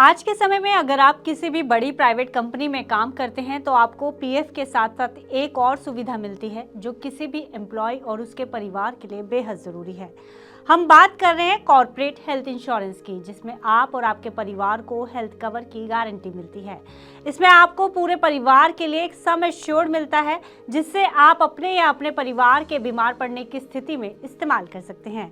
आज के समय में अगर आप किसी भी बड़ी प्राइवेट कंपनी में काम करते हैं तो आपको पीएफ के साथ साथ एक और सुविधा मिलती है जो किसी भी एम्प्लॉय और उसके परिवार के लिए बेहद ज़रूरी है। हम बात कर रहे हैं कॉर्पोरेट हेल्थ इंश्योरेंस की, जिसमें आप और आपके परिवार को हेल्थ कवर की गारंटी मिलती है। इसमें आपको पूरे परिवार के लिए एक सम एश्योर्ड मिलता है, जिससे आप अपने या अपने परिवार के बीमार पड़ने की स्थिति में इस्तेमाल कर सकते हैं।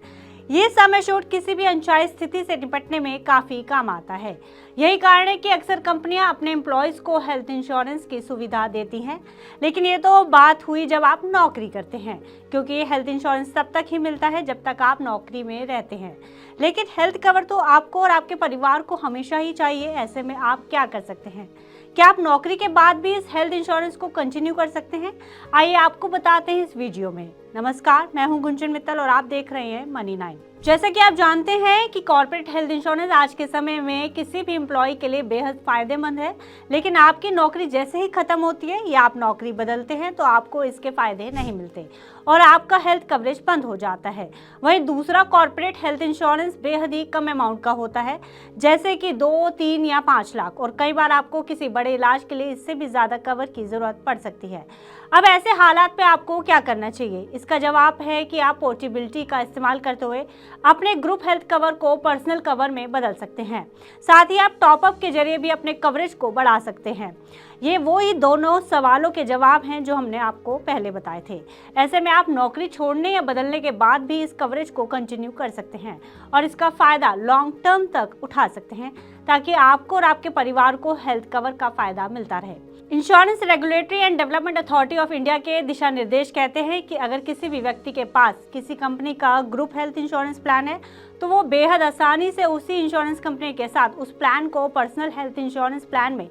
ये सम एश्योर्ड किसी भी अनचाही स्थिति से निपटने में काफी काम आता है। यही कारण है कि अक्सर कंपनियां अपने एम्प्लॉयज को हेल्थ इंश्योरेंस की सुविधा देती हैं। लेकिन ये तो बात हुई जब आप नौकरी करते हैं, क्योंकि ये हेल्थ इंश्योरेंस तब तक ही मिलता है जब तक आप नौकरी में रहते हैं। लेकिन हेल्थ कवर तो आपको और आपके परिवार को हमेशा ही चाहिए। ऐसे में आप क्या कर सकते हैं? क्या आप नौकरी के बाद भी इस हेल्थ इंश्योरेंस को कंटिन्यू कर सकते हैं? आइए आपको बताते हैं इस वीडियो में। नमस्कार, मैं हूं गुंजन मित्तल और आप देख रहे हैं मनी 9। जैसा कि आप जानते हैं कि कॉर्पोरेट हेल्थ इंश्योरेंस आज के समय में किसी भी एम्प्लॉय के लिए बेहद फायदेमंद है। लेकिन आपकी नौकरी जैसे ही खत्म होती है या आप नौकरी बदलते हैं तो आपको इसके फायदे नहीं मिलते और आपका हेल्थ कवरेज बंद हो जाता है। वहीं दूसरा कॉर्पोरेट हेल्थ इंश्योरेंस बेहद ही कम अमाउंट का होता है, जैसे कि 2, 3 या 5 लाख, और कई बार आपको किसी बड़े इलाज के लिए इससे भी ज़्यादा कवर की ज़रूरत पड़ सकती है। अब ऐसे हालात पे आपको क्या करना चाहिए? इसका जवाब है कि आप पोर्टेबिलिटी का इस्तेमाल करते हुए अपने ग्रुप हेल्थ कवर को पर्सनल कवर में बदल सकते हैं। साथ ही आप टॉपअप के जरिए भी अपने कवरेज को बढ़ा सकते हैं। ये वो ही दोनों सवालों के जवाब हैं जो हमने आपको पहले बताए थे। ऐसे में आप नौकरी छोड़ने या बदलने के बाद भी इस कवरेज को कंटिन्यू कर सकते हैं और इसका फायदा लॉन्ग टर्म तक उठा सकते हैं, ताकि आपको और आपके परिवार को हेल्थ कवर का फायदा मिलता रहे। Insurance regulatory and development authority of India के दिशा निर्देश कहते हैं कि अगर किसी भी व्यक्ति के पास किसी कंपनी का ग्रुप हेल्थ इंश्योरेंस प्लान है तो वो बेहद आसानी से उसी इंश्योरेंस कंपनी के साथ उस प्लान को पर्सनल हेल्थ इंश्योरेंस प्लान में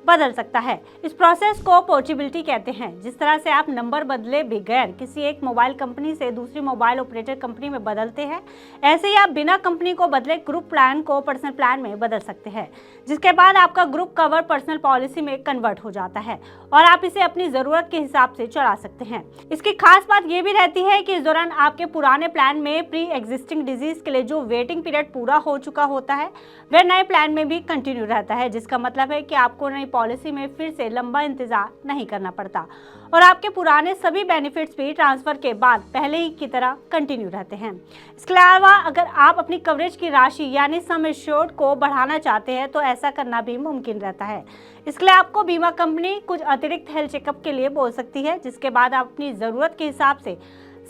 बदल सकता है। इस प्रोसेस को पोर्टेबिलिटी कहते हैं। जिस तरह से आप नंबर बदले बगैर किसी एक मोबाइल कंपनी से दूसरी मोबाइल ऑपरेटर कंपनी में बदलते हैं, ऐसे ही आप बिना कंपनी को बदले ग्रुप प्लान को पर्सनल प्लान में बदल सकते हैं, जिसके बाद आपका ग्रुप कवर पर्सनल पॉलिसी में कन्वर्ट हो जाता है और आप इसे अपनी ज़रूरत के हिसाब से चला सकते हैं। इसकी खास बात यह भी रहती है कि इस दौरान आपके पुराने प्लान में प्री एग्जिस्टिंग डिजीज के लिए जो वेटिंग पीरियड पूरा हो चुका होता है वह नए प्लान में भी कंटिन्यू रहता है, जिसका मतलब है कि आपको नई पॉलिसी में फिर से लंबा इंतजार नहीं करना पड़ता और आपके पुराने सभी बेनिफिट्स भी ट्रांसफर के बाद पहले ही की तरह कंटिन्यू रहते हैं। इसके अलावा अगर आप अपनी कवरेज की राशि यानी सम एश्योर्ड को बढ़ाना चाहते हैं तो ऐसा करना भी मुमकिन रहता है। इसके लिए आपको बीमा कंपनी कुछ अतिरिक्त हेल्थ चेकअप के लिए बोल सकती है, जिसके बाद आप अपनी ज़रूरत के हिसाब से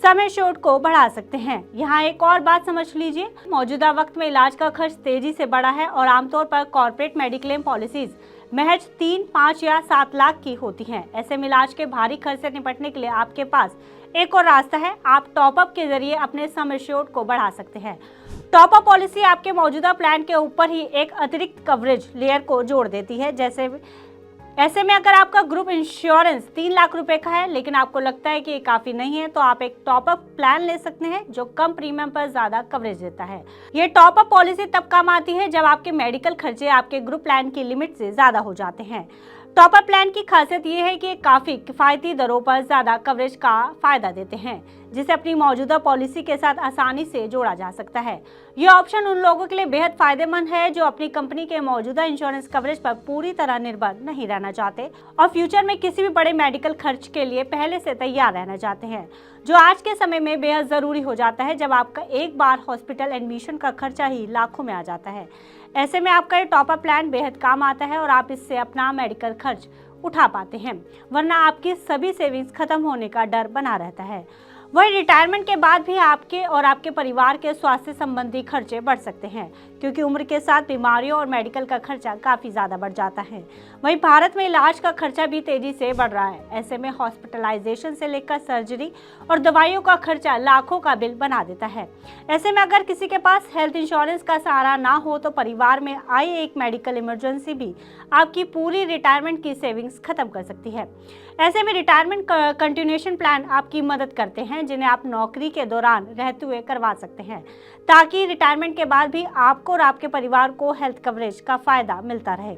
सम एश्योर्ड को बढ़ा सकते हैं। यहाँ एक और बात समझ लीजिए, मौजूदा वक्त में इलाज का खर्च तेजी से बढ़ा है और आमतौर पर कॉर्पोरेट मेडिक्लेम पॉलिसीज महज 3, 5 या 7 लाख की होती हैं। ऐसे में इलाज के भारी खर्च से निपटने के लिए आपके पास एक और रास्ता है। आप टॉपअप के जरिए अपने सम एश्योर्ड को बढ़ा सकते हैं। टॉपअप पॉलिसी आपके मौजूदा प्लान के ऊपर ही एक अतिरिक्त कवरेज लेयर को जोड़ देती है। ऐसे में अगर आपका ग्रुप इंश्योरेंस 3 लाख रुपए का है लेकिन आपको लगता है कि ये काफ़ी नहीं है, तो आप एक टॉपअप प्लान ले सकते हैं जो कम प्रीमियम पर ज़्यादा कवरेज देता है। ये टॉपअप पॉलिसी तब काम आती है जब आपके मेडिकल खर्चे आपके ग्रुप प्लान की लिमिट से ज़्यादा हो जाते हैं। टॉपअप प्लान की खासियत ये है कि ये काफ़ी किफ़ायती दरों पर ज़्यादा कवरेज का फ़ायदा देते हैं, जिसे अपनी मौजूदा पॉलिसी के साथ आसानी से जोड़ा जा सकता है। यह ऑप्शन उन लोगों के लिए बेहद फायदेमंद है जो अपनी कंपनी के मौजूदा इंश्योरेंस कवरेज पर पूरी तरह निर्भर नहीं रहना चाहते और फ्यूचर में किसी भी बड़े मेडिकल खर्च के लिए पहले से तैयार रहना चाहते हैं, जो आज के समय में बेहद ज़रूरी हो जाता है जब आपका एक बार हॉस्पिटल एडमिशन का खर्चा ही लाखों में आ जाता है। ऐसे में आपका ये टॉपअप प्लान बेहद काम आता है और आप इससे अपना मेडिकल खर्च उठा पाते हैं, वरना आपकी सभी सेविंग्स खत्म होने का डर बना रहता है। वही रिटायरमेंट के बाद भी आपके और आपके परिवार के स्वास्थ्य संबंधी खर्चे बढ़ सकते हैं, क्योंकि उम्र के साथ बीमारियों और मेडिकल का खर्चा काफ़ी ज़्यादा बढ़ जाता है। वहीं भारत में इलाज का खर्चा भी तेज़ी से बढ़ रहा है। ऐसे में हॉस्पिटलाइजेशन से लेकर सर्जरी और दवाइयों का खर्चा लाखों का बिल बना देता है। ऐसे में अगर किसी के पास हेल्थ इंश्योरेंस का सहारा ना हो तो परिवार में आई एक मेडिकल इमरजेंसी भी आपकी पूरी रिटायरमेंट की सेविंग्स खत्म कर सकती है। ऐसे में रिटायरमेंट कंटिन्यूएशन प्लान आपकी मदद करते हैं, जिन्हें आप नौकरी के दौरान रहते हुए करवा सकते हैं, ताकि रिटायरमेंट के बाद भी आपको और आपके परिवार को हेल्थ कवरेज का फायदा मिलता रहे।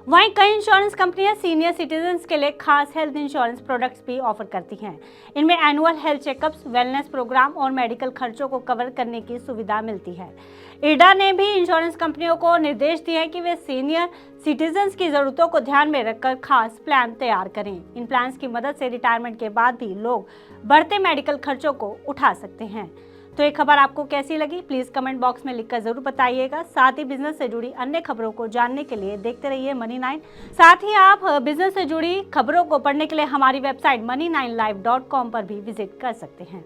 वहीं कई इंश्योरेंस कंपनियां सीनियर सिटीजन्स के लिए खास हेल्थ इंश्योरेंस प्रोडक्ट्स भी ऑफर करती हैं। इनमें annual health checkups, wellness program और मेडिकल खर्चों को कवर करने की सुविधा मिलती है। इरडा ने भी इंश्योरेंस कंपनियों को निर्देश दिए हैं कि वे सीनियर सिटीजन्स की जरूरतों को ध्यान में रखकर खास प्लान तैयार करें। इन प्लान्स की मदद से रिटायरमेंट के बाद भी लोग बढ़ते मेडिकल खर्चों को उठा सकते हैं। तो ये खबर आपको कैसी लगी, प्लीज कमेंट बॉक्स में लिखकर जरूर बताइएगा। साथ ही बिजनेस से जुड़ी अन्य खबरों को जानने के लिए देखते रहिए Money9। साथ ही आप बिजनेस से जुड़ी खबरों को पढ़ने के लिए हमारी वेबसाइट money9live.com पर भी विजिट कर सकते हैं।